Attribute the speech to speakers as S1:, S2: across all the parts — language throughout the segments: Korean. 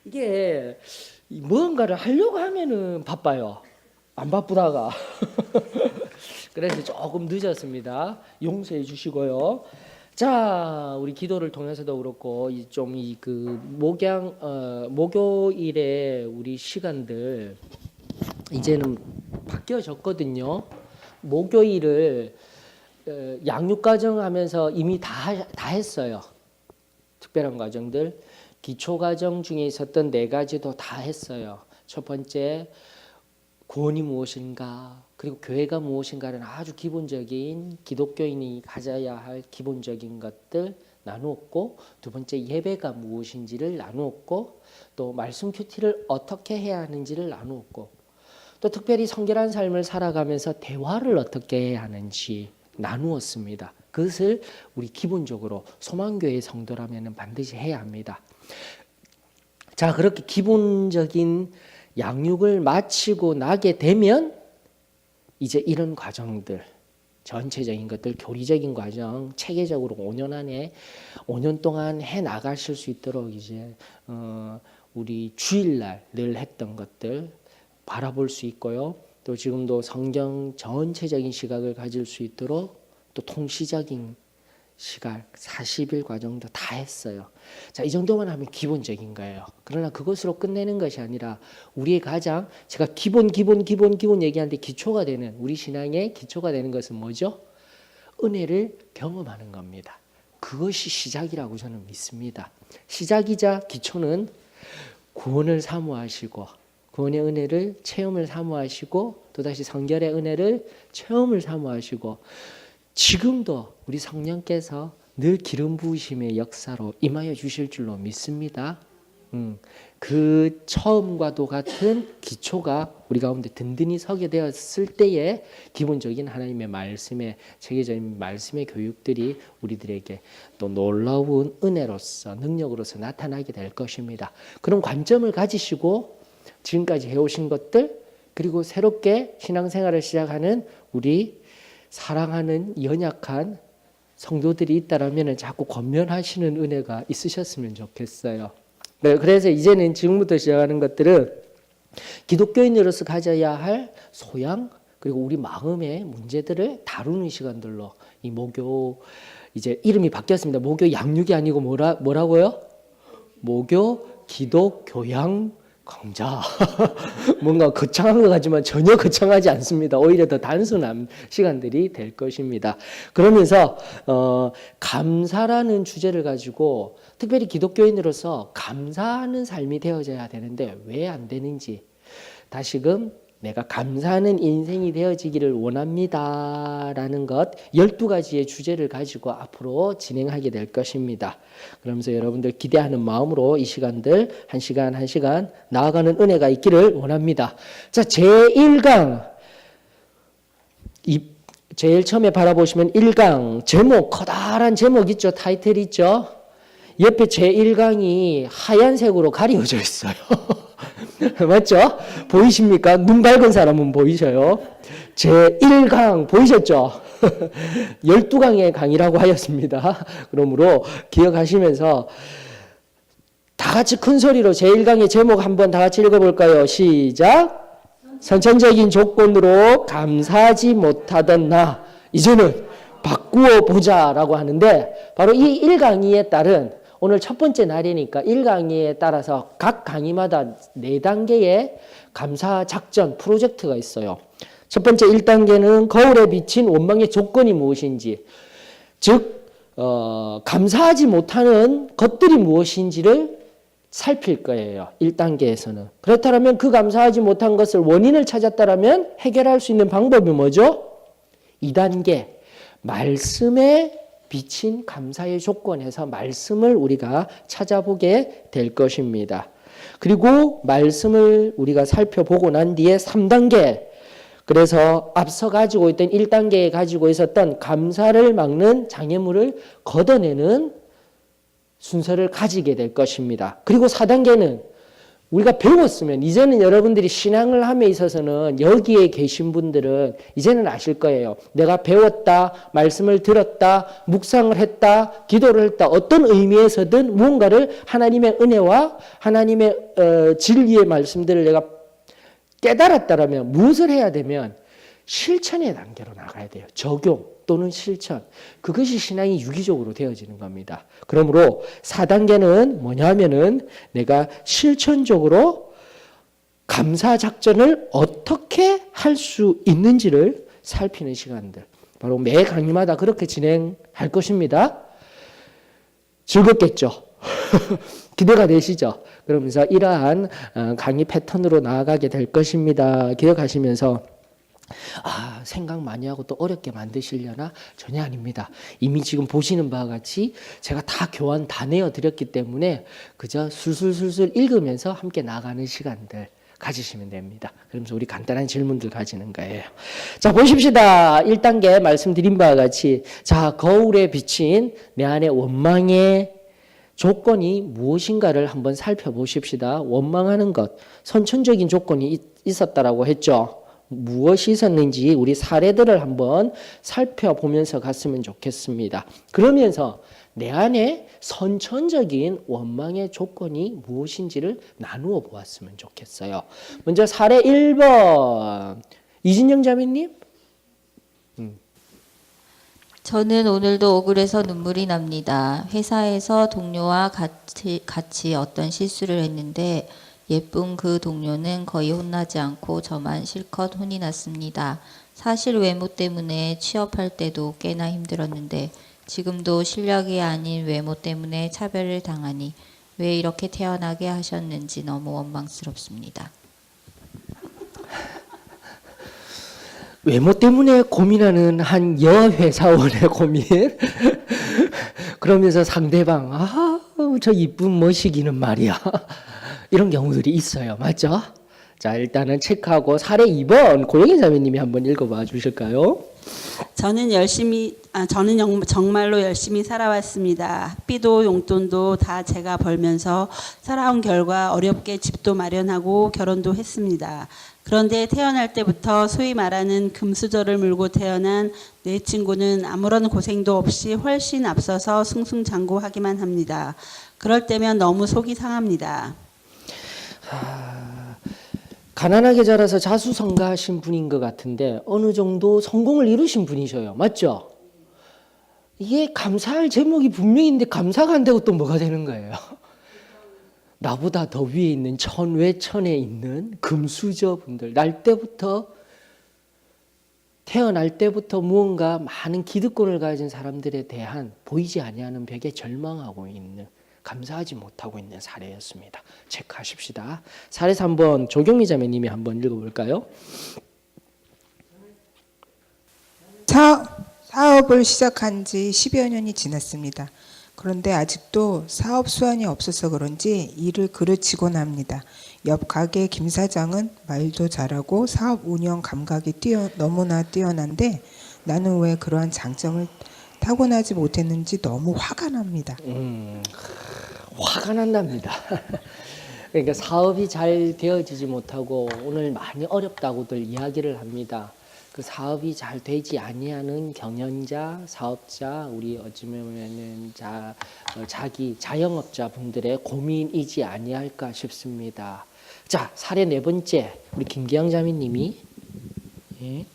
S1: 이게 무언가를 하려고 하면은 바빠요. 안 바쁘다가. 그래서 조금 늦었습니다. 용서해 주시고요. 자, 우리 기도를 통해서도 그렇고 좀 이 그 목요일에 우리 시간들 이제는 바뀌어졌거든요. 목요일을 양육 과정 하면서 이미 다 했어요. 특별한 과정들. 기초 과정 중에 있었던 4가지도 다 했어요. 첫 번째, 구원이 무엇인가, 그리고 교회가 무엇인가는 아주 기본적인 기독교인이 가져야 할 기본적인 것들 나누었고, 두 번째 예배가 무엇인지를 나누었고, 또 말씀 큐티를 어떻게 해야 하는지를 나누었고, 또 특별히 성결한 삶을 살아가면서 대화를 어떻게 해야 하는지 나누었습니다. 그것을 우리 기본적으로 소망교회 성도라면 반드시 해야 합니다. 자, 그렇게 기본적인 양육을 마치고 나게 되면 이제 이런 과정들, 전체적인 것들, 교리적인 과정, 체계적으로 5년 동안 해 나가실 수 있도록 이제 우리 주일날 늘 했던 것들 바라볼 수 있고요. 또 지금도 성경 전체적인 시각을 가질 수 있도록 또 통시적인 시각 40일 과정도 다 했어요. 자, 이 정도만 하면 기본적인 거예요. 그러나 그것으로 끝내는 것이 아니라 우리의 가장 제가 기본 얘기하는데 기초가 되는 우리 신앙의 기초가 되는 것은 뭐죠? 은혜를 경험하는 겁니다. 그것이 시작이라고 저는 믿습니다. 시작이자 기초는 구원을 사모하시고 구원의 은혜를 체험을 사모하시고 또다시 성결의 은혜를 체험을 사모하시고 지금도 우리 성령께서 늘 기름 부으심의 역사로 임하여 주실 줄로 믿습니다. 그 처음과도 같은 기초가 우리 가운데 든든히 서게 되었을 때에 기본적인 하나님의 말씀의 체계적인 말씀의 교육들이 우리들에게 또 놀라운 은혜로서 능력으로서 나타나게 될 것입니다. 그런 관점을 가지시고 지금까지 해오신 것들 그리고 새롭게 신앙생활을 시작하는 우리 사랑하는 연약한 성도들이 있다라면 자꾸 권면하시는 은혜가 있으셨으면 좋겠어요. 그래서 이제는 지금부터 시작하는 것들은 기독교인으로서 가져야 할 소양 그리고 우리 마음의 문제들을 다루는 시간들로 이 목요 이제 이름이 바뀌었습니다. 목요 양육이 아니고 뭐라고요? 목요 기독 교양 강좌. 뭔가 거창한 것 같지만 전혀 거창하지 않습니다. 오히려 더 단순한 시간들이 될 것입니다. 그러면서 감사라는 주제를 가지고 특별히 기독교인으로서 감사하는 삶이 되어져야 되는데 왜 안 되는지 다시금 내가 감사하는 인생이 되어지기를 원합니다. 라는 것 12가지의 주제를 가지고 앞으로 진행하게 될 것입니다. 그러면서 여러분들 기대하는 마음으로 이 시간들 한 시간 나아가는 은혜가 있기를 원합니다. 자, 제1강 제일 처음에 바라보시면 1강 제목 커다란 제목 있죠. 타이틀 있죠. 옆에 제1강이 하얀색으로 가리워져 있어요. 맞죠? 보이십니까? 눈 밝은 사람은 보이셔요. 제1강 보이셨죠? 12강의 강의라고 하였습니다. 그러므로 기억하시면서 다 같이 큰 소리로 제1강의 제목 한번 다 같이 읽어볼까요? 시작! 선천적인 조건으로 감사하지 못하던 나 이제는 바꾸어 보자라고 하는데 바로 이 1강의에 따른 오늘 첫 번째 날이니까 1강의에 따라서 각 강의마다 4단계의 감사 작전 프로젝트가 있어요. 첫 번째 1단계는 거울에 비친 원망의 조건이 무엇인지 즉 감사하지 못하는 것들이 무엇인지를 살필 거예요. 1단계에서는. 그렇다면 그 감사하지 못한 것을 원인을 찾았다면 해결할 수 있는 방법이 뭐죠? 2단계 말씀에 비친 감사의 조건에서 말씀을 우리가 찾아보게 될 것입니다. 그리고 말씀을 우리가 살펴보고 난 뒤에 3단계 그래서 앞서 가지고 있던 1단계에 가지고 있었던 감사를 막는 장애물을 걷어내는 순서를 가지게 될 것입니다. 그리고 4단계는 우리가 배웠으면 이제는 여러분들이 신앙을 함에 있어서는 여기에 계신 분들은 이제는 아실 거예요. 내가 배웠다, 말씀을 들었다, 묵상을 했다, 기도를 했다. 어떤 의미에서든 무언가를 하나님의 은혜와 하나님의 진리의 말씀들을 내가 깨달았다라면 무엇을 해야 되면 실천의 단계로 나가야 돼요. 적용 또는 실천. 그것이 신앙이 유기적으로 되어지는 겁니다. 그러므로 4단계는 뭐냐면은 내가 실천적으로 감사 작전을 어떻게 할 수 있는지를 살피는 시간들. 바로 매 강의마다 그렇게 진행할 것입니다. 즐겁겠죠? 기대가 되시죠? 그러면서 이러한 강의 패턴으로 나아가게 될 것입니다. 기억하시면서 생각 많이 하고 또 어렵게 만드시려나? 전혀 아닙니다. 이미 지금 보시는 바와 같이 제가 다 교환 다 내어드렸기 때문에 그저 술술술술 읽으면서 함께 나가는 시간들 가지시면 됩니다. 그러면서 우리 간단한 질문들 가지는 거예요. 자, 보십시다. 1단계 말씀드린 바와 같이 자, 거울에 비친 내 안의 원망의 조건이 무엇인가를 한번 살펴보십시다. 원망하는 것, 선천적인 조건이 있었다라고 했죠. 무엇이 있었는지 우리 사례들을 한번 살펴보면서 갔으면 좋겠습니다. 그러면서 내 안에 선천적인 원망의 조건이 무엇인지를 나누어 보았으면 좋겠어요. 먼저 사례 1번 이진영 자매님.
S2: 저는 오늘도 억울해서 눈물이 납니다. 회사에서 동료와 같이 어떤 실수를 했는데 예쁜 그 동료는 거의 혼나지 않고 저만 실컷 혼이 났습니다. 사실 외모 때문에 취업할 때도 꽤나 힘들었는데 지금도 실력이 아닌 외모 때문에 차별을 당하니 왜 이렇게 태어나게 하셨는지 너무 원망스럽습니다.
S1: 외모 때문에 고민하는 한 여회사원의 고민. 그러면서 상대방 저 이쁜 머시기는 말이야. 이런 경우들이 있어요. 맞죠? 자, 일단은 체크하고 사례 2번 고영희 자매님이 한번 읽어봐 주실까요?
S3: 저는 정말로 열심히 살아왔습니다. 학비도 용돈도 다 제가 벌면서 살아온 결과 어렵게 집도 마련하고 결혼도 했습니다. 그런데 태어날 때부터 소위 말하는 금수저를 물고 태어난 내 친구는 아무런 고생도 없이 훨씬 앞서서 승승장구하기만 합니다. 그럴 때면 너무 속이 상합니다.
S1: 가난하게 자라서 자수성가하신 분인 것 같은데 어느 정도 성공을 이루신 분이셔요. 맞죠? 이게 감사할 제목이 분명히 있는데 감사가 안 되고 또 뭐가 되는 거예요? 나보다 더 위에 있는 천외천에 있는 금수저 분들, 태어날 때부터 무언가 많은 기득권을 가진 사람들에 대한 보이지 아니하는 벽에 절망하고 있는, 감사하지 못하고 있는 사례였습니다. 체크하십시다. 사례 3번 조경미 자매님이 한번 읽어볼까요?
S4: 사업을 시작한 지 10여 년이 지났습니다. 그런데 아직도 사업 수완이 없어서 그런지 일을 그르치곤 합니다. 옆 가게 김 사장은 말도 잘하고 사업 운영 감각이 너무나 뛰어난데 나는 왜 그러한 장점을 타고나지 못했는지 너무 화가 납니다.
S1: 화가 난답니다. 그러니까 사업이 잘 되어지지 못하고 오늘 많이 어렵다고들 이야기를 합니다. 그 사업이 잘 되지 아니하는 경영자, 사업자, 우리 어찌보면은 자기 자영업자 분들의 고민이지 아니할까 싶습니다. 자, 사례 4번째 우리 김기영 자매님이. 예.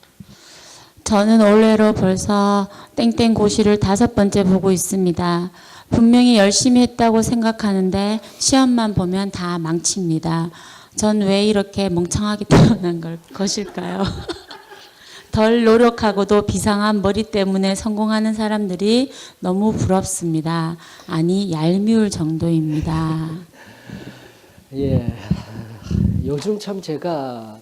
S5: 저는 올해로 벌써 땡땡 고시를 5번째 보고 있습니다. 분명히 열심히 했다고 생각하는데 시험만 보면 다 망칩니다. 전 왜 이렇게 멍청하게 태어난 것일까요? 덜 노력하고도 비상한 머리 때문에 성공하는 사람들이 너무 부럽습니다. 아니 얄미울 정도입니다.
S1: 예, 요즘 참 제가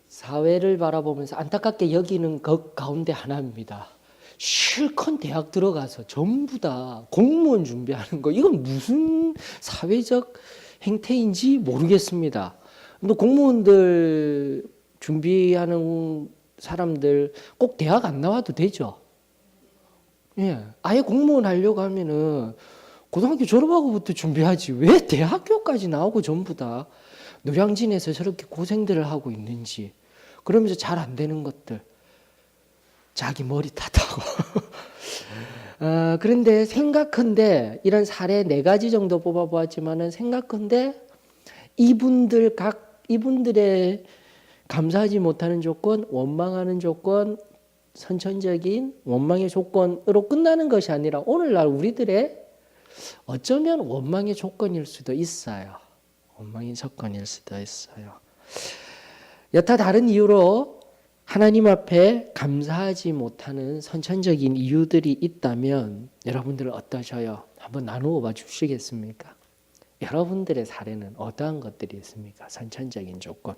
S1: 사회를 바라보면서 안타깝게 여기는 것 가운데 하나입니다. 실컷 대학 들어가서 전부 다 공무원 준비하는 거, 이건 무슨 사회적 행태인지 모르겠습니다. 또 공무원들 준비하는 사람들 꼭 대학 안 나와도 되죠. 예, 아예 공무원 하려고 하면은 고등학교 졸업하고부터 준비하지 왜 대학교까지 나오고 전부 다 노량진에서 저렇게 고생들을 하고 있는지. 그러면서 잘 안 되는 것들 자기 머리 탓하고 그런데 생각컨대 이런 사례 4가지 정도 뽑아보았지만은 생각컨대 이분들의 감사하지 못하는 조건, 원망하는 조건, 선천적인 원망의 조건으로 끝나는 것이 아니라 오늘날 우리들의 어쩌면 원망의 조건일 수도 있어요. 원망의 조건일 수도 있어요. 여타 다른 이유로 하나님 앞에 감사하지 못하는 선천적인 이유들이 있다면 여러분들은 어떠셔요? 한번 나누어 봐 주시겠습니까? 여러분들의 사례는 어떠한 것들이 있습니까? 선천적인 조건.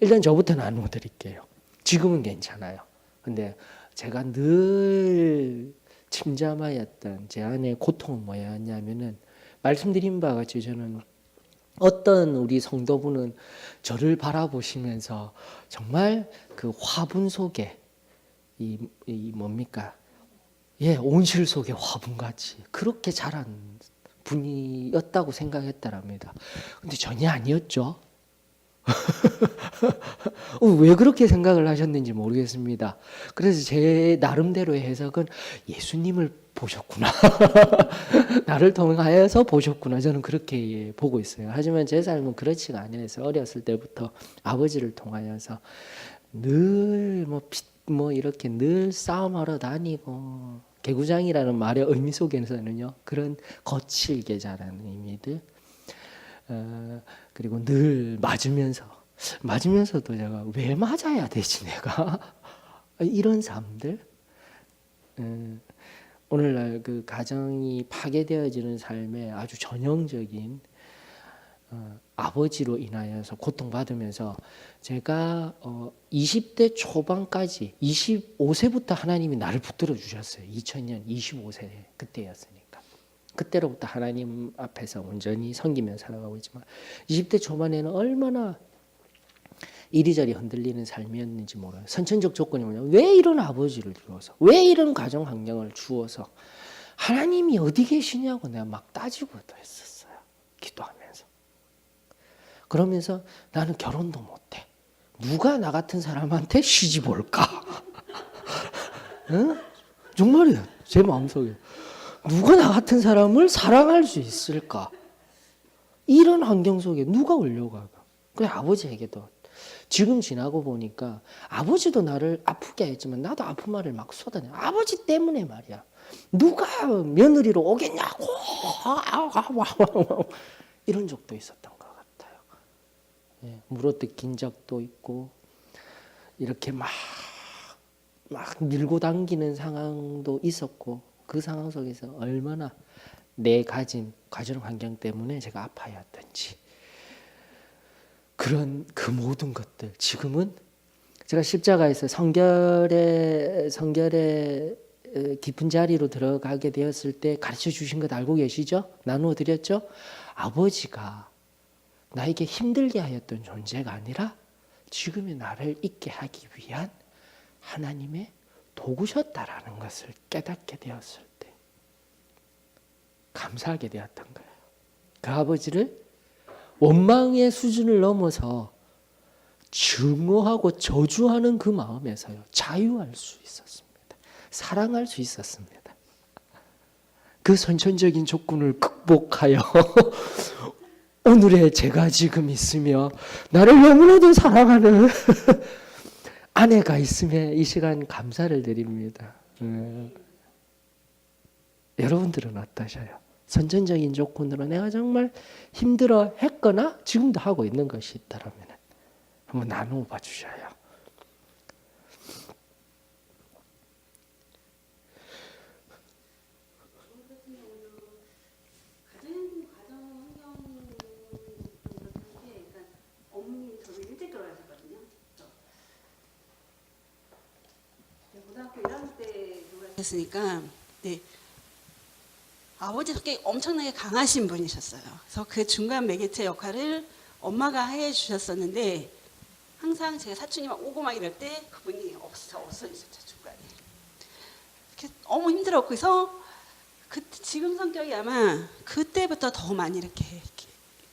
S1: 일단 저부터 나누어 드릴게요. 지금은 괜찮아요. 근데 제가 늘 침잠하였던 제 안의 고통은 뭐였냐면은 말씀드린 바와 같이 저는 어떤 우리 성도분은 저를 바라보시면서 정말 그 화분 속에 이 뭡니까? 예, 온실 속에 화분같이 그렇게 자란 분이었다고 생각했다랍니다. 근데 전혀 아니었죠. 왜 그렇게 생각을 하셨는지 모르겠습니다. 그래서 제 나름대로의 해석은 예수님을 보셨구나. 나를 통하여서 보셨구나. 저는 그렇게 보고 있어요. 하지만 제 삶은 그렇지가 않아서 어렸을 때부터 아버지를 통하여서 늘 이렇게 늘 싸움하러 다니고 개구장이라는 말의 의미 속에서는요. 그런 거칠게 자라는 의미들 그리고 늘 맞으면서도 제가 왜 맞아야 되지 내가 이런 삶들 오늘날 그 가정이 파괴되어지는 삶의 아주 전형적인 아버지로 인하여서 고통받으면서 제가 20대 초반까지 25세부터 하나님이 나를 붙들어 주셨어요. 2000년 25세 그때였으니까. 그때로부터 하나님 앞에서 온전히 섬기며 살아가고 있지만 20대 초반에는 얼마나 이리저리 흔들리는 삶이었는지 몰라요. 선천적 조건이 뭐냐면 왜 이런 아버지를 주어서 왜 이런 가정 환경을 주어서 하나님이 어디 계시냐고 내가 막 따지고도 했었어요. 기도하면서. 그러면서 나는 결혼도 못해. 누가 나 같은 사람한테 시집 올까? 응? 정말이에요. 제 마음속에. 누가 나 같은 사람을 사랑할 수 있을까? 이런 환경 속에 누가 올려가? 그래 아버지에게도 지금 지나고 보니까 아버지도 나를 아프게 했지만 나도 아픈 말을 막 쏟아내. 아버지 때문에 말이야. 누가 며느리로 오겠냐고 이런 적도 있었던 것 같아요. 예, 물어뜯긴 적도 있고 이렇게 막 밀고 당기는 상황도 있었고 그 상황 속에서 얼마나 내 가진 가정 환경 때문에 제가 아파했던지 그런 그 모든 것들 지금은 제가 십자가에서 성결의 깊은 자리로 들어가게 되었을 때 가르쳐 주신 것 알고 계시죠? 나누어 드렸죠? 아버지가 나에게 힘들게 하였던 존재가 아니라 지금의 나를 있게 하기 위한 하나님의 도구셨다라는 것을 깨닫게 되었을 때 감사하게 되었던 거예요. 그 아버지를 원망의 수준을 넘어서 증오하고 저주하는 그 마음에서요 자유할 수 있었습니다. 사랑할 수 있었습니다. 그 선천적인 조건을 극복하여 오늘의 제가 지금 있으며 나를 너무나도 사랑하는 아내가 있음에 이 시간 감사를 드립니다. 여러분들은 어떠셔요? 선천적인 조건으로 내가 정말 힘들어 했거나 지금도 하고 있는 것이 있다면 한번 나누어 봐 주셔요.
S3: 고등학교 1학년 때 했으니까 네. 아버지 성격이 엄청나게 강하신 분이셨어요. 그래서 그 중간 매개체 역할을 엄마가 해 주셨었는데 항상 제가 사춘기 막 오고 막 이럴 때 그분이 없어지셨죠 중간에. 이렇게 너무 힘들었고 그래서 지금 성격이 아마 그때부터 더 많이 이렇게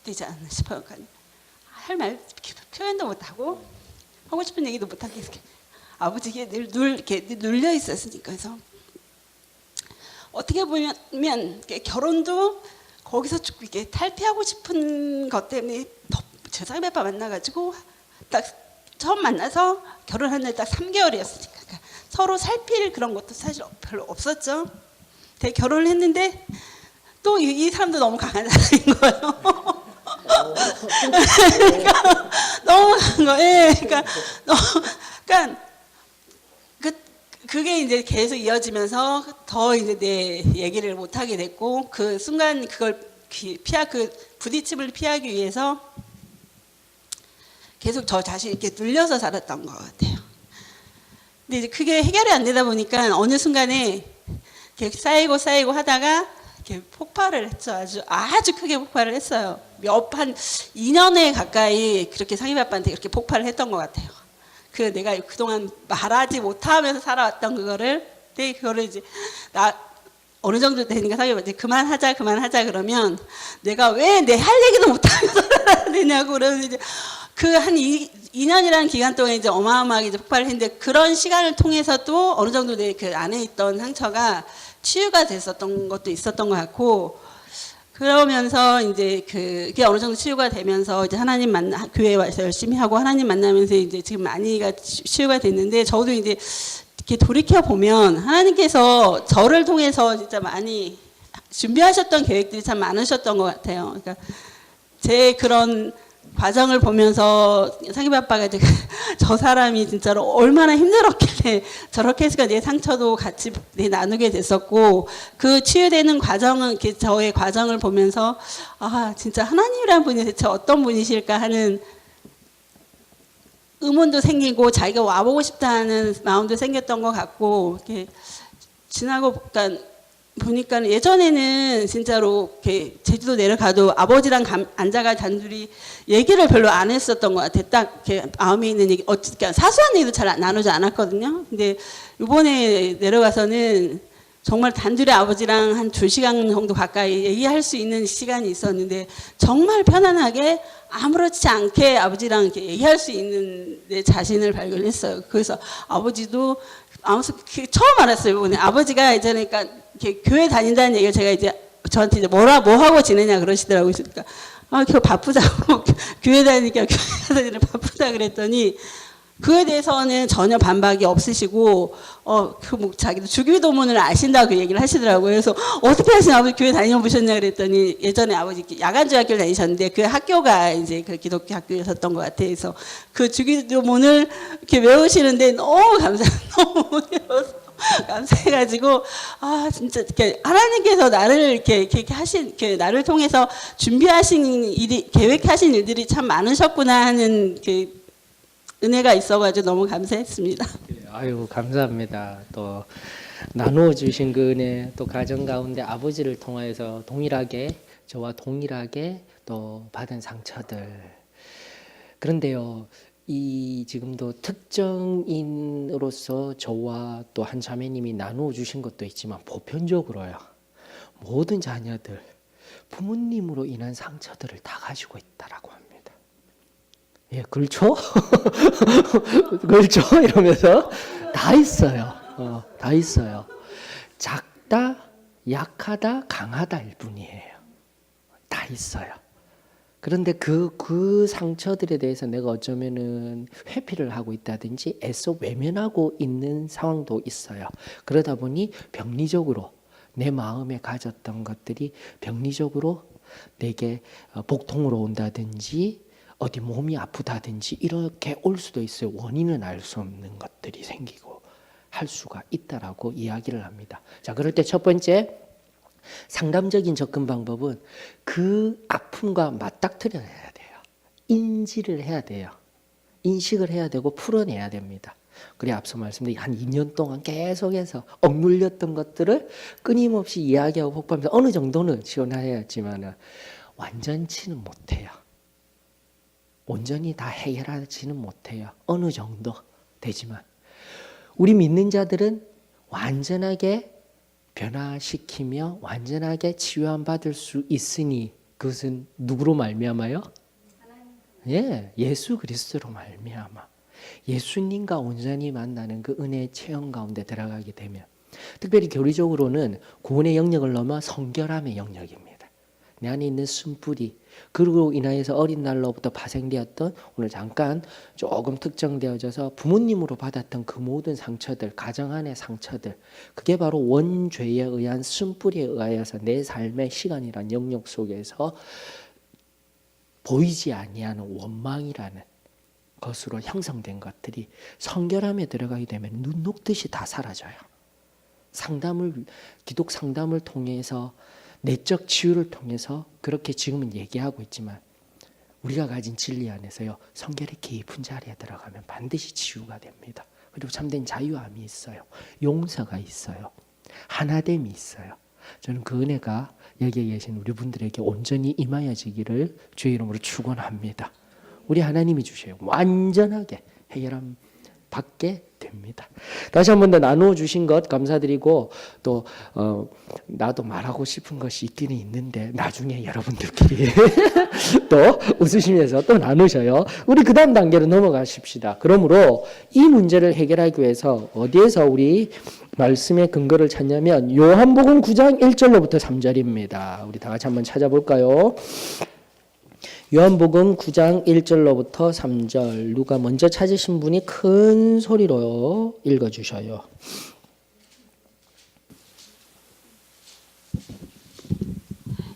S3: 되지 않나 싶어요. 그러니까 할 말 표현도 못하고 하고 싶은 얘기도 못하게 이렇게 아버지에게 이렇게 눌려 있었으니까. 그래서 어떻게 보면 이렇게 결혼도 거기서 이렇게 탈피하고 싶은 것 때문에 제 사귀 아빠 만나가지고 딱 처음 만나서 결혼한 날 딱 3개월이었으니까 그러니까 서로 살필 그런 것도 사실 별로 없었죠. 근데 결혼을 했는데 또 이 사람도 너무 강한 사람인 거예요. 그러니까 너무 강한 거예요. 그러니까 그게 이제 계속 이어지면서 더 이제 내 얘기를 못 하게 됐고 그 순간 그걸 그 부딪힘을 피하기 위해서 계속 저 자신 이렇게 눌려서 살았던 것 같아요. 근데 이제 그게 해결이 안 되다 보니까 어느 순간에 이렇게 쌓이고 하다가 이렇게 폭발을 했죠. 아주 크게 폭발을 했어요. 한 2년에 가까이 그렇게 상입아빠한테 그렇게 폭발을 했던 것 같아요. 내가 그동안 말하지 못하면서 살아왔던 그거를 이제 어느 정도 되니까 상입아빠한테 그만하자 그러면 내가 왜 내 할 얘기도 못하면서 살아야 되냐고 그러면 이제 그 한 2년이라는 기간 동안 이제 어마어마하게 이제 폭발을 했는데 그런 시간을 통해서 또 어느 정도 내 그 안에 있던 상처가 치유가 됐었던 것도 있었던 것 같고 그러면서 이제 그게 어느 정도 치유가 되면서 이제 하나님 교회에 와서 열심히 하고 하나님 만나면서 이제 지금 많이가 치유가 됐는데 저도 이제 이렇게 돌이켜 보면 하나님께서 저를 통해서 진짜 많이 준비하셨던 계획들이 참 많으셨던 것 같아요. 그러니까 제 그런 과정을 보면서 상입 아빠가 이제 저 사람이 진짜로 얼마나 힘들었길래 저렇게 했을까 내 상처도 같이 나누게 됐었고 그 치유되는 과정은 저의 과정을 보면서 아 진짜 하나님이라는 분이 대체 어떤 분이실까 하는 의문도 생기고 자기가 와보고 싶다는 마음도 생겼던 것 같고 이렇게 지나고 보니까 예전에는 진짜로 이렇게 제주도 내려가도 아버지랑 앉아가 단둘이 얘기를 별로 안 했었던 것 같아요. 딱 이렇게 마음에 있는 얘기, 그러니까 사소한 얘기도 잘 나누지 않았거든요. 근데 이번에 내려가서는 정말 단둘이 아버지랑 한 2시간 정도 가까이 얘기할 수 있는 시간이 있었는데 정말 편안하게 아무렇지 않게 아버지랑 이렇게 얘기할 수 있는 내 자신을 발견했어요. 그래서 아버지도 처음 알았어요. 이번에 아버지가 예전에 그러니까 이렇게 교회 다닌다는 얘기를 제가 이제 저한테 이제 뭐 하고 지내냐 그러시더라고요. 그러니까 그거 바쁘자고 교회 다니니까 교회 다니느라 바쁘다 그랬더니 그에 대해서는 전혀 반박이 없으시고 자기도 주기도문을 아신다고 그 얘기를 하시더라고요. 그래서 어떻게 하시나 아버지 교회 다녀보셨냐 그랬더니 예전에 아버지 야간중학교를 다니셨는데 그 학교가 이제 그 기독교 학교였었던 것 같아요. 그래서 그 주기도문을 이렇게 외우시는데 너무 너무 감사해가지고 진짜 이렇게 하나님께서 나를 이렇게 나를 통해서 준비하신 일이 계획하신 일들이 참 많으셨구나 하는 은혜가 있어가지고 너무 감사했습니다.
S1: 아유 감사합니다. 또 나누어 주신 그 은혜 또 가정 가운데 아버지를 통하여서 저와 동일하게 또 받은 상처들. 그런데요. 이 지금도 특정인으로서 저와 또 한 자매님이 나누어 주신 것도 있지만 보편적으로요. 모든 자녀들 부모님으로 인한 상처들을 다 가지고 있다라고 합니다. 예, 그렇죠? 그렇죠? 이러면서 다 있어요. 다 있어요. 작다, 약하다, 강하다일 뿐이에요. 다 있어요. 그런데 그 상처들에 대해서 내가 어쩌면은 회피를 하고 있다든지 애써 외면하고 있는 상황도 있어요. 그러다 보니 병리적으로 내 마음에 가졌던 것들이 병리적으로 내게 복통으로 온다든지 어디 몸이 아프다든지 이렇게 올 수도 있어요. 원인은 알 수 없는 것들이 생기고 할 수가 있다라고 이야기를 합니다. 자, 그럴 때 첫 번째 상담적인 접근 방법은 그 아픔과 맞닥뜨려야 돼요. 인지를 해야 돼요. 인식을 해야 되고 풀어내야 됩니다. 그래 앞서 말씀드린 한 2년 동안 계속해서 억눌렸던 것들을 끊임없이 이야기하고 폭발하면서 어느 정도는 시원하였지만 완전치는 못해요. 온전히 다 해결하지는 못해요. 어느 정도 되지만 우리 믿는 자들은 완전하게 변화시키며 완전하게 치유함 받을 수 있으니 그것은 누구로 말미암아요? 예, 예수 그리스도로 말미암아. 예수님과 온전히 만나는 그 은혜의 체험 가운데 들어가게 되면, 특별히 교리적으로는 구원의 영역을 넘어 성결함의 영역입니다. 내 안에 있는 쓴뿌리, 그리고 인하여서 어린 날로부터 파생되었던, 오늘 잠깐 조금 특정되어져서 부모님으로 받았던 그 모든 상처들, 가정 안의 상처들, 그게 바로 원죄에 의한 쓴뿌리에 의하여서 내 삶의 시간이란 영역 속에서 보이지 아니하는 원망이라는 것으로 형성된 것들이 성결함에 들어가게 되면 눈 녹듯이 다 사라져요. 기독 상담을 통해서, 내적 치유를 통해서 그렇게 지금은 얘기하고 있지만, 우리가 가진 진리 안에서요, 성결의 깊은 자리에 들어가면 반드시 치유가 됩니다. 그리고 참된 자유함이 있어요. 용서가 있어요. 하나됨이 있어요. 저는 그 은혜가 여기에 계신 우리 분들에게 온전히 임하여지기를 주의 이름으로 축원합니다. 우리 하나님이 주셔요. 완전하게 해결함 받게 됩니다. 다시 한 번 더 나누어 주신 것 감사드리고, 또 나도 말하고 싶은 것이 있기는 있는데 나중에 여러분들끼리 또 웃으시면서 또 나누셔요. 우리 그 다음 단계로 넘어가십시다. 그러므로 이 문제를 해결하기 위해서 어디에서 우리 말씀의 근거를 찾냐면 요한복음 9장 1절로부터 3절입니다. 우리 다 같이 한번 찾아볼까요? 요한복음 9장 1절로부터 3절, 누가 먼저 찾으신 분이 큰 소리로 읽어주셔요.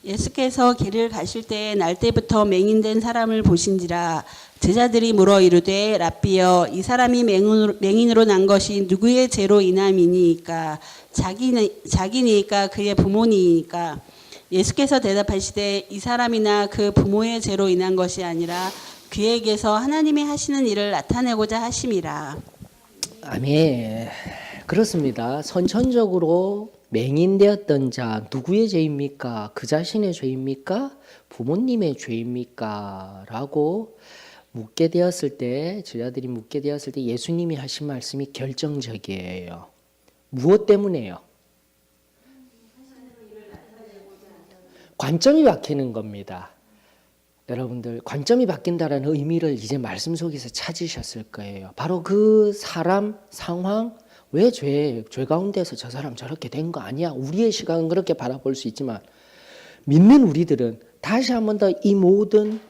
S3: 예수께서 길을 가실 때에 날때부터 맹인된 사람을 보신지라. 제자들이 물어 이르되 랍비여, 이 사람이 맹인으로 난 것이 누구의 죄로 인함이니까? 자기니까 그의 부모니까? 예수께서 대답하시되 이 사람이나 그 부모의 죄로 인한 것이 아니라 그에게서 하나님이 하시는 일을 나타내고자 하심이라.
S1: 아멘. 그렇습니다. 선천적으로 맹인되었던 자, 누구의 죄입니까? 그 자신의 죄입니까? 부모님의 죄입니까? 라고 묻게 되었을 때, 제자들이 묻게 되었을 때 예수님이 하신 말씀이 결정적이에요. 무엇 때문에요? 관점이 바뀌는 겁니다. 여러분들, 관점이 바뀐다는 의미를 이제 말씀 속에서 찾으셨을 거예요. 바로 그 사람, 상황, 왜 죄 가운데서 저 사람 저렇게 된 거 아니야? 우리의 시각은 그렇게 바라볼 수 있지만, 믿는 우리들은 다시 한 번 더 이 모든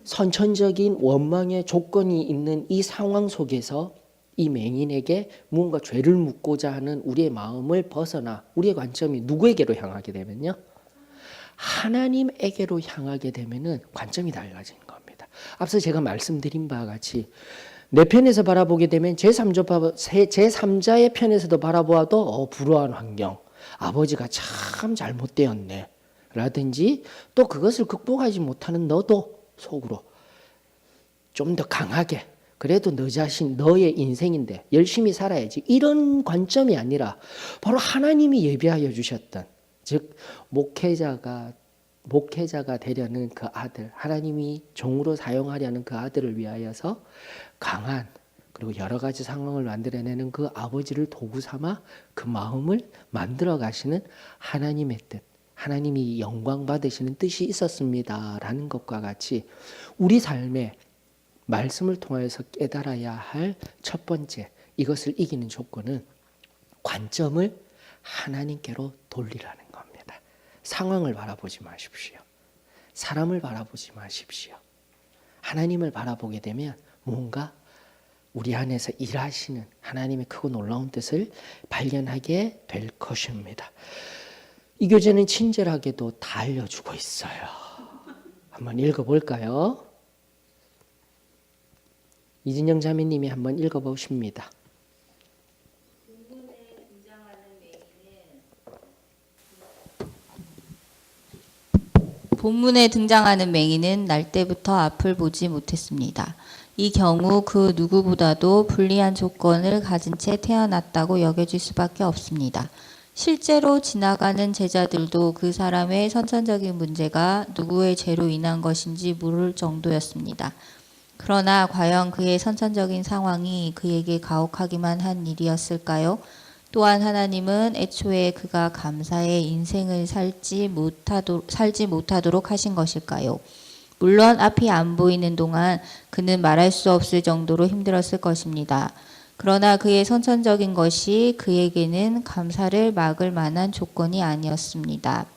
S1: 선천적인 원망의 조건이 있는 이 상황 속에서 이 맹인에게 무언가 죄를 묻고자 하는 우리의 마음을 벗어나 우리의 관점이 누구에게로 향하게 되면요, 하나님에게로 향하게 되면은 관점이 달라지는 겁니다. 앞서 제가 말씀드린 바와 같이 내 편에서 바라보게 되면 제3자의 편에서도 바라보아도 불우한 환경, 아버지가 참 잘못되었네 라든지, 또 그것을 극복하지 못하는 너도 속으로 좀 더 강하게, 그래도 너 자신, 너의 인생인데 열심히 살아야지, 이런 관점이 아니라 바로 하나님이 예비하여 주셨던, 즉 목회자가 되려는 그 아들, 하나님이 종으로 사용하려는 그 아들을 위하여서 강한, 그리고 여러 가지 상황을 만들어내는 그 아버지를 도구 삼아 그 마음을 만들어 가시는 하나님의 뜻, 하나님이 영광 받으시는 뜻이 있었습니다라는 것과 같이, 우리 삶에 말씀을 통해서 깨달아야 할 첫 번째, 이것을 이기는 조건은 관점을 하나님께로 돌리라는 겁니다. 상황을 바라보지 마십시오. 사람을 바라보지 마십시오. 하나님을 바라보게 되면 뭔가 우리 안에서 일하시는 하나님의 크고 놀라운 뜻을 발견하게 될 것입니다. 이 교재는 친절하게도 다 알려주고 있어요. 한번 읽어볼까요? 이진영 자매님이 한번 읽어보십니다.
S2: 본문에 등장하는 맹인은 날 때부터 앞을 보지 못했습니다. 이 경우 그 누구보다도 불리한 조건을 가진 채 태어났다고 여겨질 수밖에 없습니다. 실제로 지나가는 제자들도 그 사람의 선천적인 문제가 누구의 죄로 인한 것인지 물을 정도였습니다. 그러나 과연 그의 선천적인 상황이 그에게 가혹하기만 한 일이었을까요? 또한 하나님은 애초에 그가 감사의 인생을 살지 못하도록 하신 것일까요? 물론 앞이 안 보이는 동안 그는 말할 수 없을 정도로 힘들었을 것입니다. 그러나 그의 선천적인 것이 그에게는 감사를 막을 만한 조건이 아니었습니다.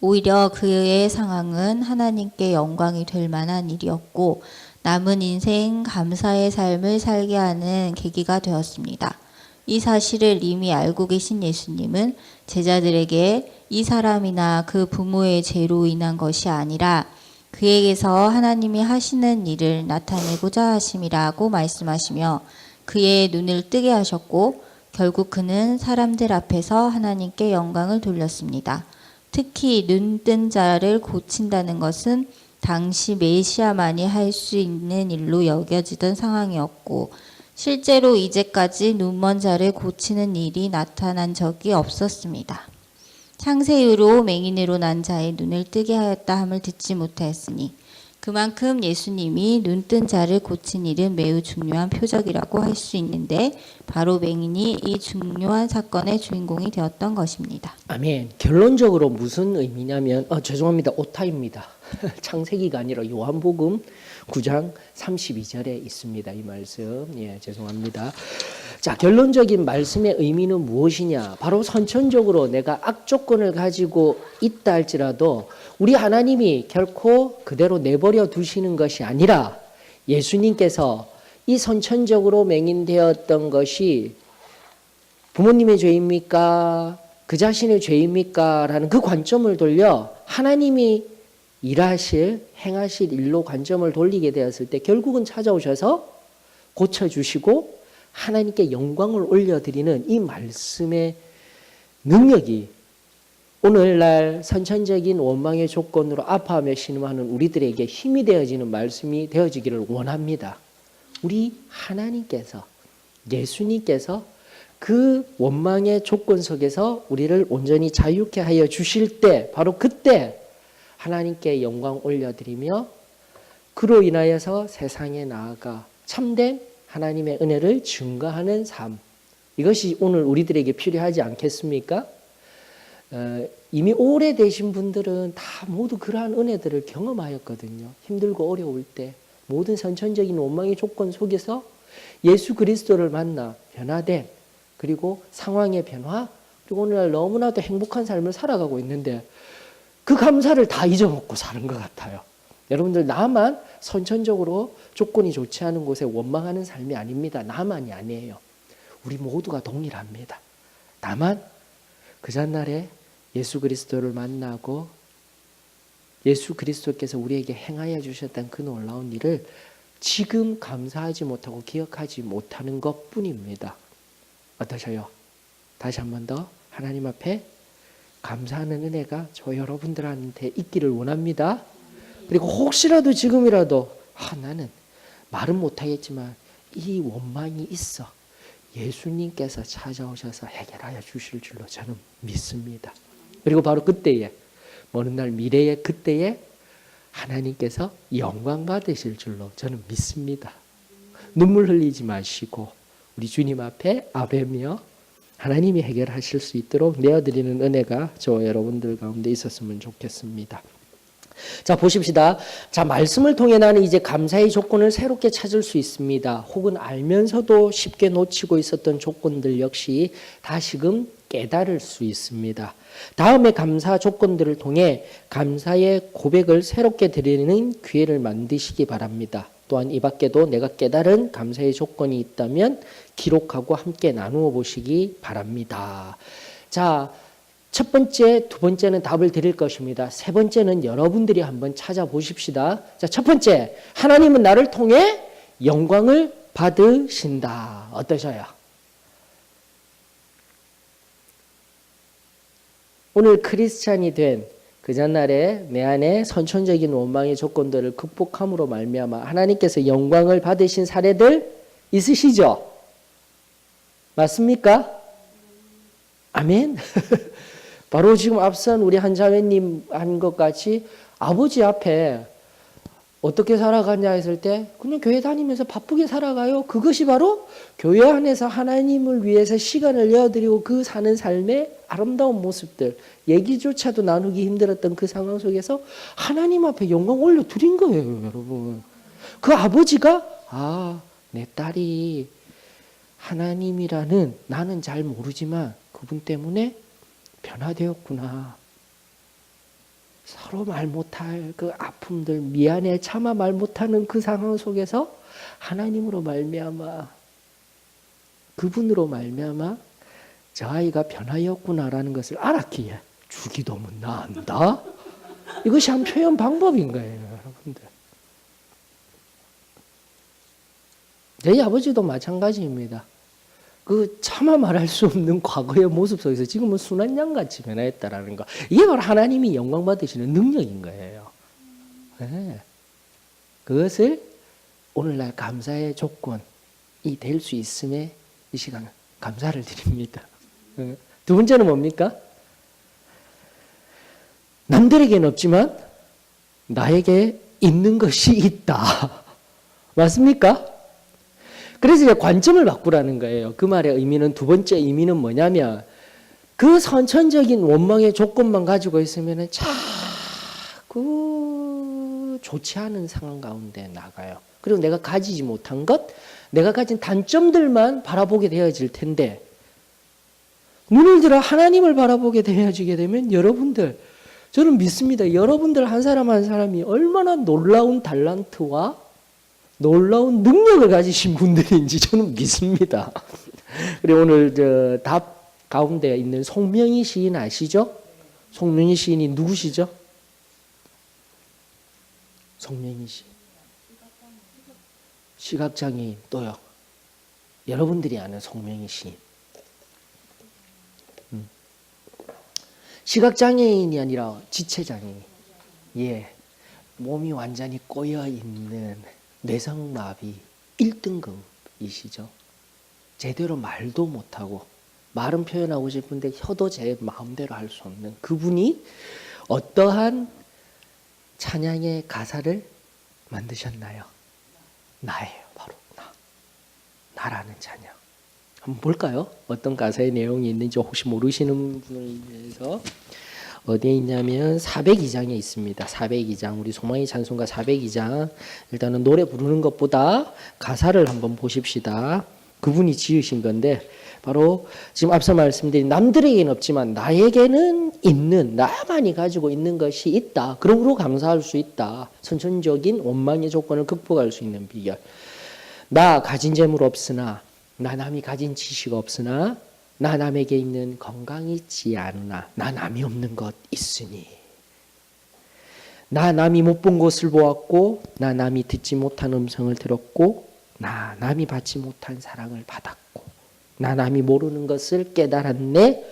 S2: 오히려 그의 상황은 하나님께 영광이 될 만한 일이었고 남은 인생 감사의 삶을 살게 하는 계기가 되었습니다. 이 사실을 이미 알고 계신 예수님은 제자들에게 이 사람이나 그 부모의 죄로 인한 것이 아니라 그에게서 하나님이 하시는 일을 나타내고자 하심이라고 말씀하시며 그의 눈을 뜨게 하셨고 결국 그는 사람들 앞에서 하나님께 영광을 돌렸습니다. 특히 눈뜬 자를 고친다는 것은 당시 메시아만이 할 수 있는 일로 여겨지던 상황이었고 실제로 이제까지 눈먼 자를 고치는 일이 나타난 적이 없었습니다. 창세 이후로 맹인으로 난 자의 눈을 뜨게 하였다 함을 듣지 못하였으니 그만큼 예수님이 눈뜬 자를 고친 일은 매우 중요한 표적이라고 할 수 있는데 바로 맹인이 이 중요한 사건의 주인공이 되었던 것입니다.
S1: 아멘. 결론적으로 무슨 의미냐면 죄송합니다. 오타입니다. 창세기가 아니라 요한복음 9장 32절에 있습니다. 이 말씀. 예, 죄송합니다. 자, 결론적인 말씀의 의미는 무엇이냐? 바로 선천적으로 내가 악조건을 가지고 있다 할지라도 우리 하나님이 결코 그대로 내버려 두시는 것이 아니라 예수님께서 이 선천적으로 맹인되었던 것이 부모님의 죄입니까? 그 자신의 죄입니까? 라는 그 관점을 돌려 하나님이 일하실, 행하실 일로 관점을 돌리게 되었을 때 결국은 찾아오셔서 고쳐주시고 하나님께 영광을 올려드리는 이 말씀의 능력이 오늘날 선천적인 원망의 조건으로 아파하며 신음하는 우리들에게 힘이 되어지는 말씀이 되어지기를 원합니다. 우리 하나님께서, 예수님께서 그 원망의 조건 속에서 우리를 온전히 자유케 하여 주실 때 바로 그때 하나님께 영광 올려드리며 그로 인하여서 세상에 나아가 참된 하나님의 은혜를 증거하는 삶, 이것이 오늘 우리들에게 필요하지 않겠습니까? 이미 오래되신 분들은 다 모두 그러한 은혜들을 경험하였거든요. 힘들고 어려울 때 모든 선천적인 원망의 조건 속에서 예수 그리스도를 만나 변화된, 그리고 상황의 변화, 그리고 오늘날 너무나도 행복한 삶을 살아가고 있는데 그 감사를 다 잊어먹고 사는 것 같아요. 여러분들, 나만 선천적으로 조건이 좋지 않은 곳에 원망하는 삶이 아닙니다. 나만이 아니에요. 우리 모두가 동일합니다. 다만 그 전날에 예수 그리스도를 만나고 예수 그리스도께서 우리에게 행하여 주셨던 그 놀라운 일을 지금 감사하지 못하고 기억하지 못하는 것뿐입니다. 어떠셔요? 다시 한 번 더 하나님 앞에 감사하는 은혜가 저 여러분들한테 있기를 원합니다. 그리고 혹시라도 지금이라도 나는 말은 못하겠지만 이 원망이 있어. 예수님께서 찾아오셔서 해결하여 주실 줄로 저는 믿습니다. 그리고 바로 그때에, 먼 날 미래의 그때에 하나님께서 영광 받으실 줄로 저는 믿습니다. 눈물 흘리지 마시고 우리 주님 앞에 아뢰며 하나님이 해결하실 수 있도록 내어드리는 은혜가 저 여러분들 가운데 있었으면 좋겠습니다. 자, 보십시다. 자, 말씀을 통해 나는 이제 감사의 조건을 새롭게 찾을 수 있습니다. 혹은 알면서도 쉽게 놓치고 있었던 조건들 역시 다시금 깨달을 수 있습니다. 다음에 감사 조건들을 통해 감사의 고백을 새롭게 드리는 기회를 만드시기 바랍니다. 또한 이 밖에도 내가 깨달은 감사의 조건이 있다면 기록하고 함께 나누어 보시기 바랍니다. 자, 첫 번째, 두 번째는 답을 드릴 것입니다. 세 번째는 여러분들이 한번 찾아보십시다. 자, 첫 번째, 하나님은 나를 통해 영광을 받으신다. 어떠셔요? 오늘 크리스찬이 된 그 전날에 내 안에 선천적인 원망의 조건들을 극복함으로 말미암아 하나님께서 영광을 받으신 사례들 있으시죠? 맞습니까? 아멘. 바로 지금 앞선 우리 한 자매님 한 것 같이 아버지 앞에 어떻게 살아가냐 했을 때 그냥 교회 다니면서 바쁘게 살아가요. 그것이 바로 교회 안에서 하나님을 위해서 시간을 내어드리고 그 사는 삶의 아름다운 모습들, 얘기조차도 나누기 힘들었던 그 상황 속에서 하나님 앞에 영광 올려드린 거예요, 여러분. 그 아버지가 내 딸이 하나님이라는 나는 잘 모르지만 그분 때문에 변화되었구나. 서로 말 못할 그 아픔들, 미안해 차마 말 못하는 그 상황 속에서 하나님으로 말미암아, 그분으로 말미암아 저 아이가 변화였구나라는 것을 알았기에 주기도 못 나은다. 이것이 한 표현 방법인 거예요, 여러분들. 저희 아버지도 마찬가지입니다. 그 차마 말할 수 없는 과거의 모습 속에서 지금은 순한 양같이 변화했다라는 거. 이게 바로 하나님이 영광 받으시는 능력인 거예요. 네. 그것을 오늘날 감사의 조건이 될 수 있음에 이 시간 감사를 드립니다. 네. 두 번째는 뭡니까? 남들에게는 없지만 나에게 있는 것이 있다. 맞습니까? 그래서 이제 관점을 바꾸라는 거예요. 그 말의 의미는, 두 번째 의미는 뭐냐면 그 선천적인 원망의 조건만 가지고 있으면 자꾸 좋지 않은 상황 가운데 나가요. 그리고 내가 가지지 못한 것, 내가 가진 단점들만 바라보게 되어질 텐데 눈을 들어 하나님을 바라보게 되어지게 되면 여러분들, 저는 믿습니다. 여러분들 한 사람 한 사람이 얼마나 놀라운 달란트와 놀라운 능력을 가지신 분들인지 저는 믿습니다. 그리고 오늘 답 가운데 있는 송명희 시인 아시죠? 송명희 시인이 누구시죠? 송명희 시인. 시각장애인 또요. 여러분들이 아는 송명희 시인. 시각장애인이 아니라 지체장애인. 예. 몸이 완전히 꼬여 있는 뇌성마비 1등급이시죠. 제대로 말도 못하고 말은 표현하고 싶은데 혀도 제 마음대로 할 수 없는 그분이 어떠한 찬양의 가사를 만드셨나요? 나예요. 바로 나라는 찬양. 한번 볼까요? 어떤 가사의 내용이 있는지 혹시 모르시는 분을 위해서 어디에 있냐면 402장에 있습니다. 402장. 우리 소망의 찬송가 402장. 일단은 노래 부르는 것보다 가사를 한번 보십시다. 그분이 지으신 건데 바로 지금 앞서 말씀드린 남들에게는 없지만 나에게는 있는, 나만이 가지고 있는 것이 있다. 그러므로 감사할 수 있다. 선천적인 원망의 조건을 극복할 수 있는 비결. 나 가진 재물 없으나, 나 남이 가진 지식 없으나, 나 남에게 있는 건강이 있지 않으나 나 남이 없는 것 있으니, 나 남이 못 본 것을 보았고 나 남이 듣지 못한 음성을 들었고 나 남이 받지 못한 사랑을 받았고 나 남이 모르는 것을 깨달았네.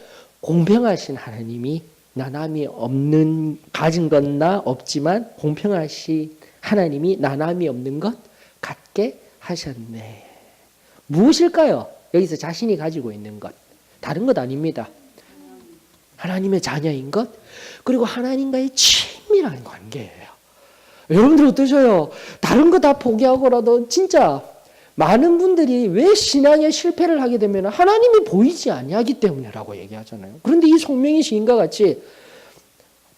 S1: 공평하신 하나님이 나 남이 없는, 가진 건 나 없지만 공평하신 하나님이 나 남이 없는 것 갖게 하셨네. 무엇일까요? 여기서 자신이 가지고 있는 것, 다른 것 아닙니다. 하나님의 자녀인 것, 그리고 하나님과의 친밀한 관계예요. 여러분들 어떠셔요? 다른 거 다 포기하고라도 진짜 많은 분들이 왜 신앙에 실패를 하게 되면 하나님이 보이지 아니하기 때문이라고 얘기하잖아요. 그런데 이 송명희 시인과 같이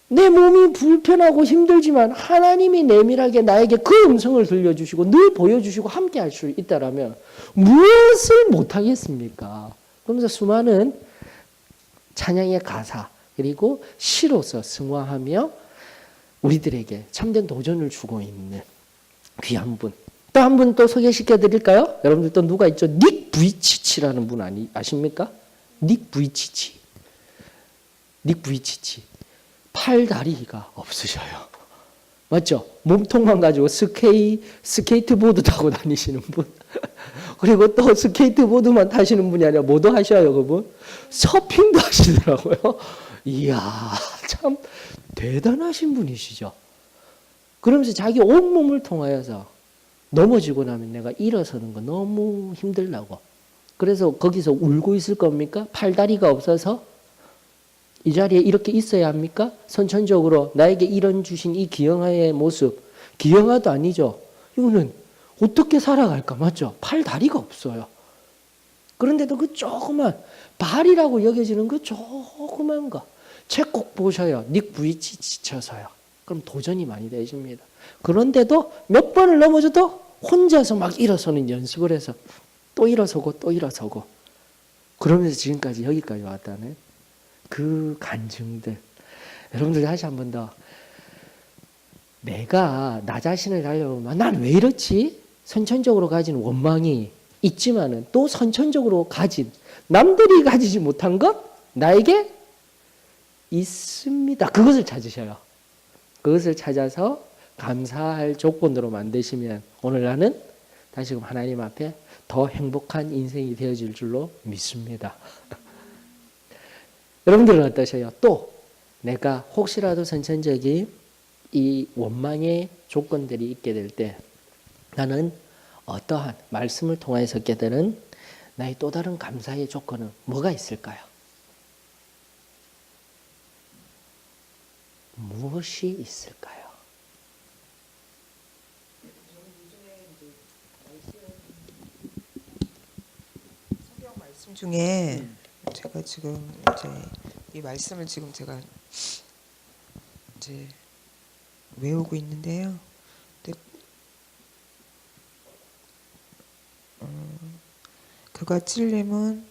S1: 내 몸이 불편하고 힘들지만 하나님이 내밀하게 나에게 그 음성을 들려주시고 늘 보여주시고 함께 할 수 있다라면 무엇을 못하겠습니까? 그러면서 수많은 찬양의 가사 그리고 시로서 승화하며 우리들에게 참된 도전을 주고 있는 귀한 분. 또 한 분 또 소개시켜 드릴까요? 여러분들 또 누가 있죠? 닉 부이치치라는 분 아십니까? 닉 부이치치. 닉 부이치치. 팔다리가 없으셔요. 맞죠? 몸통만 가지고 스케이트보드 타고 다니시는 분. 그리고 또 스케이트보드만 타시는 분이 아니라 뭐도 하셔요, 그분? 서핑도 하시더라고요. 이야, 참 대단하신 분이시죠. 그러면서 자기 온몸을 통하여서 넘어지고 나면 내가 일어서는 거 너무 힘들다고. 그래서 거기서 울고 있을 겁니까? 팔다리가 없어서 이 자리에 이렇게 있어야 합니까? 선천적으로 나에게 이런 주신 이 기형아의 모습, 기형아도 아니죠. 이거는 어떻게 살아갈까, 맞죠? 팔, 다리가 없어요. 그런데도 그 조그만 발이라고 여겨지는 그 조그만 거, 책 꼭 보셔요. 닉 부이치 지쳐서요. 그럼 도전이 많이 되십니다. 그런데도 몇 번을 넘어져도 혼자서 막 일어서는 연습을 해서 또 일어서고 또 일어서고, 그러면서 지금까지 여기까지 왔다는 그 간증들. 여러분들 다시 한 번 더, 내가 나 자신을 달려보면 난 왜 이렇지? 선천적으로 가진 원망이 있지만은 또 선천적으로 가진, 남들이 가지지 못한 것 나에게 있습니다. 그것을 찾으셔요. 그것을 찾아서 감사할 조건으로 만드시면 오늘 나는 다시금 하나님 앞에 더 행복한 인생이 되어질 줄로 믿습니다. 여러분들은 어떠세요? 또 내가 혹시라도 선천적인 이 원망의 조건들이 있게 될 때 나는 어떠한 말씀을 통해서 깨달은 나의 또 다른 감사의 조건은 뭐가 있을까요? 무엇이 있을까요?
S4: 성경 말씀 중에 제가 지금 이제 이 말씀을 지금 제가 이제 외우고 있는데요. 근데 그가 찔림은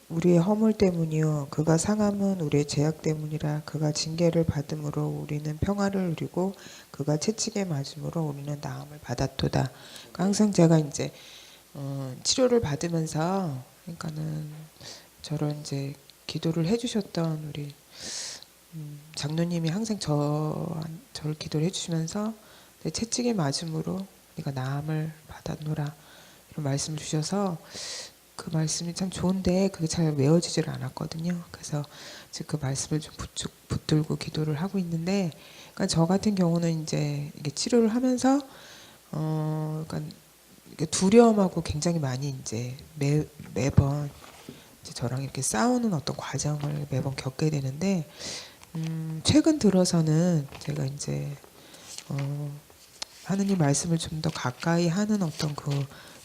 S4: 우리의 허물 때문이요 그가 상함은 우리의 죄악 때문이라. 그가 징계를 받음으로 우리는 평화를 누리고 그가 채찍에 맞음으로 우리는 나음을 받았도다. 그러니까 항상 제가 이제 치료를 받으면서, 그러니까는 저런 이제 기도를 해주셨던 우리 장로님이 항상 저를 기도를 해주시면서 내 채찍에 맞음으로 네가 나음을 받았노라 이런 말씀을 주셔서 그 말씀이 참 좋은데 그게 잘 외워지질 않았거든요. 그래서 지금 그 말씀을 좀 붙들고 기도를 하고 있는데, 그러니까 저 같은 경우는 이제 이게 치료를 하면서 그러니까 이게 두려움하고 굉장히 많이 이제 매번 이제 저랑 이렇게 싸우는 어떤 과정을 매번 겪게 되는데, 최근 들어서는 제가 이제 하느님 말씀을 좀 더 가까이 하는 어떤 그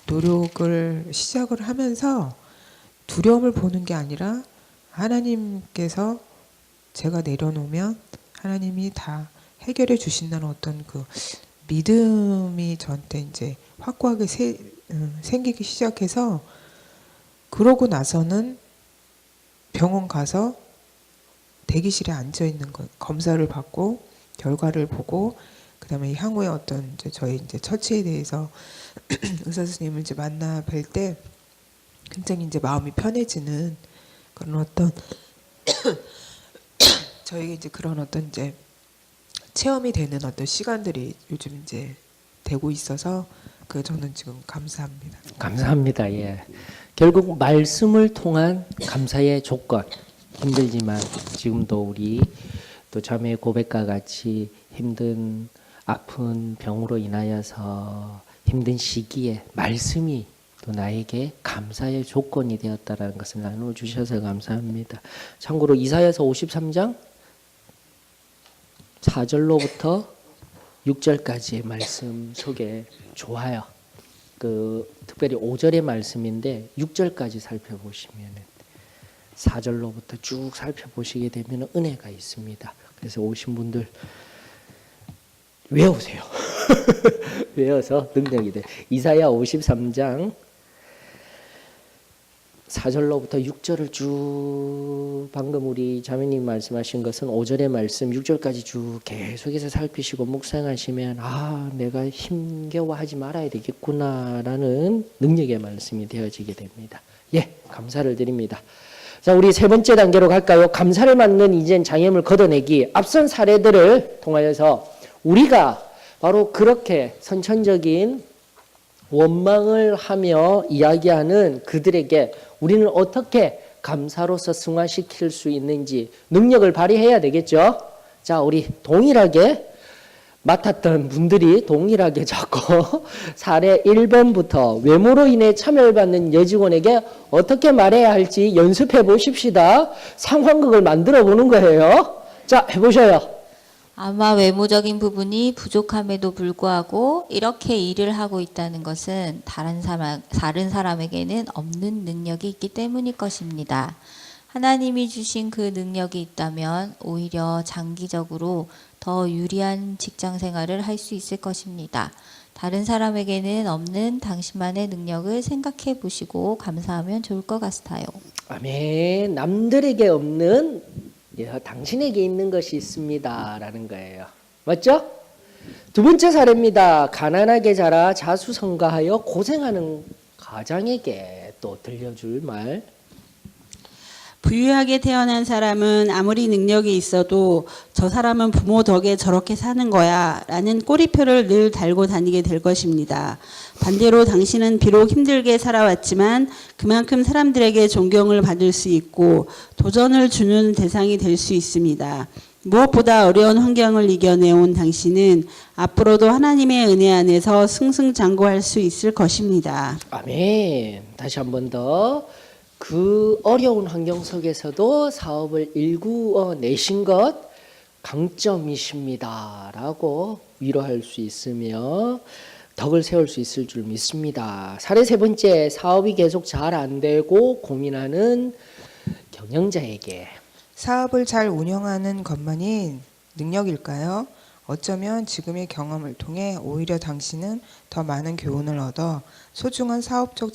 S4: 노력을 시작을 하면서 두려움을 보는 게 아니라 하나님께서 제가 내려놓으면 하나님이 다 해결해 주신다는 어떤 그 믿음이 저한테 이제 확고하게 생기기 시작해서, 그러고 나서는 병원 가서 대기실에 앉아 있는 거, 검사를 받고 결과를 보고, 그다음에 향후에 어떤 이제 저희 이제 처치에 대해서 의사 선생님을 이제 만나 뵐 때 굉장히 이제 마음이 편해지는 그런 어떤 저에게 이제 그런 어떤 이제 체험이 되는 어떤 시간들이 요즘 이제 되고 있어서 그 저는 지금 감사합니다.
S1: 감사합니다. 예. 결국 말씀을 통한 감사의 조건, 힘들지만 지금도 우리 또 자매의 고백과 같이 힘든 아픈 병으로 인하여서 힘든 시기에 말씀이 또 나에게 감사의 조건이 되었다라는 것을 나누어 주셔서 감사합니다. 참고로 이사야서 53장 4절로부터 6절까지의 말씀 속에 좋아요. 특별히 5절의 말씀인데 6절까지 살펴보시면 4절로부터 쭉 살펴보시게 되면 은혜가 있습니다. 그래서 오신 분들 외우세요. 외워서 능력이 돼. 이사야 53장 4절로부터 6절을 쭉, 방금 우리 자매님 말씀하신 것은 5절의 말씀 6절까지 쭉 계속해서 살피시고 묵상하시면 내가 힘겨워하지 말아야 되겠구나라는 능력의 말씀이 되어지게 됩니다. 예, 감사를 드립니다. 자, 우리 세 번째 단계로 갈까요? 감사를 받는 이젠 장애물 걷어내기. 앞선 사례들을 통하여서 우리가 바로 그렇게 선천적인 원망을 하며 이야기하는 그들에게 우리는 어떻게 감사로서 승화시킬 수 있는지 능력을 발휘해야 되겠죠. 자, 우리 동일하게 맡았던 분들이 동일하게 적고 사례 1번부터 외모로 인해 참여를 받는 여직원에게 어떻게 말해야 할지 연습해 보십시다. 상황극을 만들어 보는 거예요. 자, 해보셔요.
S2: 아마 외모적인 부분이 부족함에도 불구하고 이렇게 일을 하고 있다는 것은 다른 사람에게는 없는 능력이 있기 때문일 것입니다. 하나님이 주신 그 능력이 있다면 오히려 장기적으로 더 유리한 직장 생활을 할 수 있을 것입니다. 다른 사람에게는 없는 당신만의 능력을 생각해 보시고 감사하면 좋을 것 같아요.
S1: 아멘. 남들에게 없는 당신에게 있는 것이 있습니다라는 거예요. 맞죠? 두 번째 사례입니다. 가난하게 자라 자수성가하여 고생하는 가장에게 또 들려줄 말.
S3: 부유하게 태어난 사람은 아무리 능력이 있어도 저 사람은 부모 덕에 저렇게 사는 거야 라는 꼬리표를 늘 달고 다니게 될 것입니다. 반대로 당신은 비록 힘들게 살아왔지만 그만큼 사람들에게 존경을 받을 수 있고 도전을 주는 대상이 될 수 있습니다. 무엇보다 어려운 환경을 이겨내온 당신은 앞으로도 하나님의 은혜 안에서 승승장구할 수 있을 것입니다.
S1: 아멘. 다시 한 번 더. 그 어려운 환경 속에서도 사업을 일구어내신 것 강점이십니다라고 위로할 수 있으며 덕을 세울 수 있을 줄 믿습니다. 사례 세 번째, 사업이 계속 잘 안 되고 고민하는 경영자에게.
S4: 사업을 잘 운영하는 것만이 능력일까요? 어쩌면 지금의 경험을 통해 오히려 당신은 더 많은 교훈을 얻어 소중한 사업적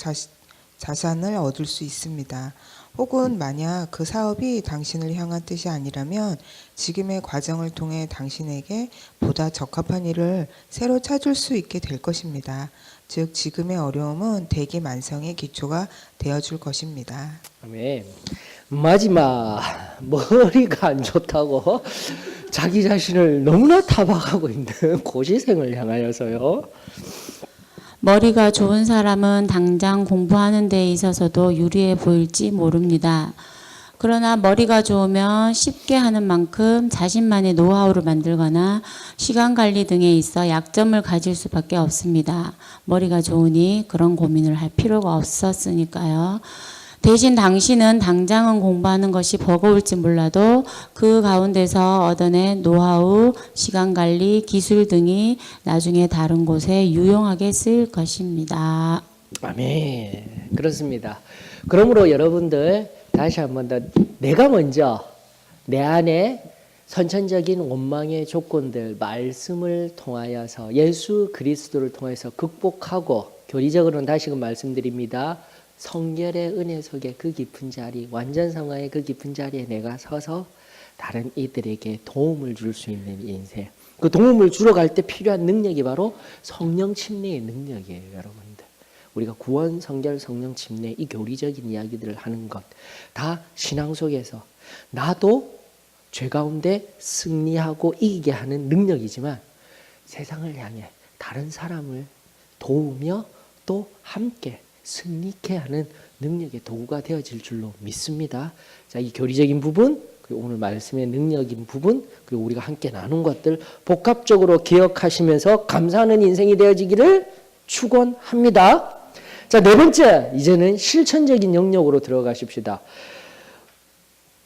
S4: 자산을 얻을 수 있습니다. 혹은 만약 그 사업이 당신을 향한 뜻이 아니라면 지금의 과정을 통해 당신에게 보다 적합한 일을 새로 찾을 수 있게 될 것입니다. 즉 지금의 어려움은 대기만성의 기초가 되어줄 것입니다.
S1: 아멘. 마지막, 머리가 안 좋다고 자기 자신을 너무나 타박하고 있는 고시생을 향하여서요.
S5: 머리가 좋은 사람은 당장 공부하는 데 있어서도 유리해 보일지 모릅니다. 그러나 머리가 좋으면 쉽게 하는 만큼 자신만의 노하우를 만들거나 시간 관리 등에 있어 약점을 가질 수밖에 없습니다. 머리가 좋으니 그런 고민을 할 필요가 없었으니까요. 대신 당신은 당장은 공부하는 것이 버거울지 몰라도 그 가운데서 얻어낸 노하우, 시간관리, 기술 등이 나중에 다른 곳에 유용하게 쓰일 것입니다.
S1: 아멘. 그렇습니다. 그러므로 여러분들 다시 한 번 더 내가 먼저 내 안에 선천적인 원망의 조건들 말씀을 통하여서 예수 그리스도를 통해서 극복하고 교리적으로는 다시금 말씀드립니다. 성결의 은혜 속에 그 깊은 자리, 완전 성화의 그 깊은 자리에 내가 서서 다른 이들에게 도움을 줄 수 있는 인생. 그 도움을 주러 갈 때 필요한 능력이 바로 성령 침례의 능력이에요, 여러분들. 우리가 구원, 성결, 성령 침례 이 교리적인 이야기들을 하는 것 다 신앙 속에서 나도 죄 가운데 승리하고 이기게 하는 능력이지만 세상을 향해 다른 사람을 도우며 또 함께 승리케 하는 능력의 도구가 되어질 줄로 믿습니다. 자, 이 교리적인 부분, 그리고 오늘 말씀의 능력인 부분, 그리고 우리가 함께 나눈 것들 복합적으로 기억하시면서 감사하는 인생이 되어지기를 축원합니다. 자, 네 번째, 이제는 실천적인 영역으로 들어가십시다.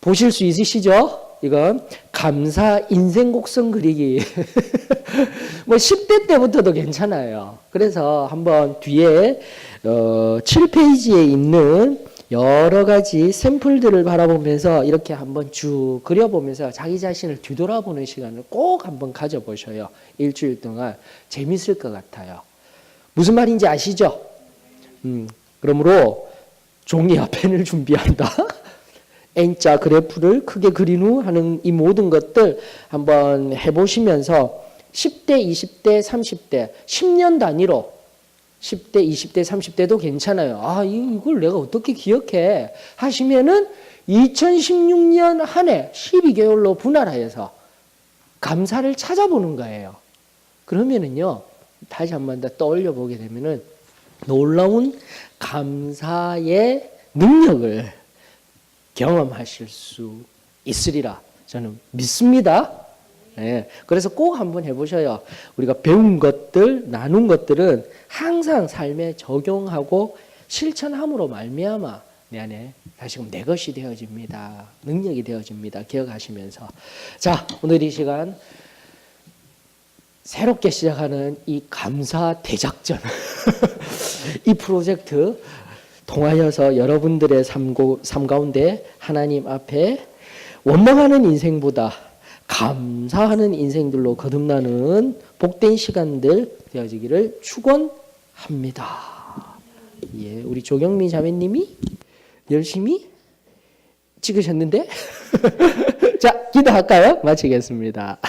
S1: 보실 수 있으시죠? 이건 감사 인생 곡선 그리기. 뭐 10대 때부터도 괜찮아요. 그래서 한번 뒤에 7페이지에 있는 여러 가지 샘플들을 바라보면서 이렇게 한번 쭉 그려보면서 자기 자신을 뒤돌아보는 시간을 꼭 한번 가져보셔요. 일주일 동안 재밌을 것 같아요. 무슨 말인지 아시죠? 그러므로 종이와 펜을 준비한다. N자 그래프를 크게 그린 후 하는 이 모든 것들 한번 해보시면서 10대, 20대, 30대, 10년 단위로 10대, 20대, 30대도 괜찮아요. 아, 이걸 내가 어떻게 기억해? 하시면은 2016년 한 해 12개월로 분할하여서 감사를 찾아보는 거예요. 그러면은요, 다시 한 번 더 떠올려 보게 되면은 놀라운 감사의 능력을 경험하실 수 있으리라 저는 믿습니다. 네, 그래서 꼭 한번 해보셔요. 우리가 배운 것들, 나눈 것들은 항상 삶에 적용하고 실천함으로 말미암아 내 안에 다시금 내 것이 되어집니다. 능력이 되어집니다. 기억하시면서 자, 오늘 이 시간 새롭게 시작하는 이 감사 대작전 이 프로젝트 통하여서 여러분들의 삶 가운데 하나님 앞에 원망하는 인생보다 감사하는 인생들로 거듭나는 복된 시간들 되어지기를 축원합니다. 예, 우리 조경미 자매님이 열심히 찍으셨는데 자, 기도할까요? 마치겠습니다.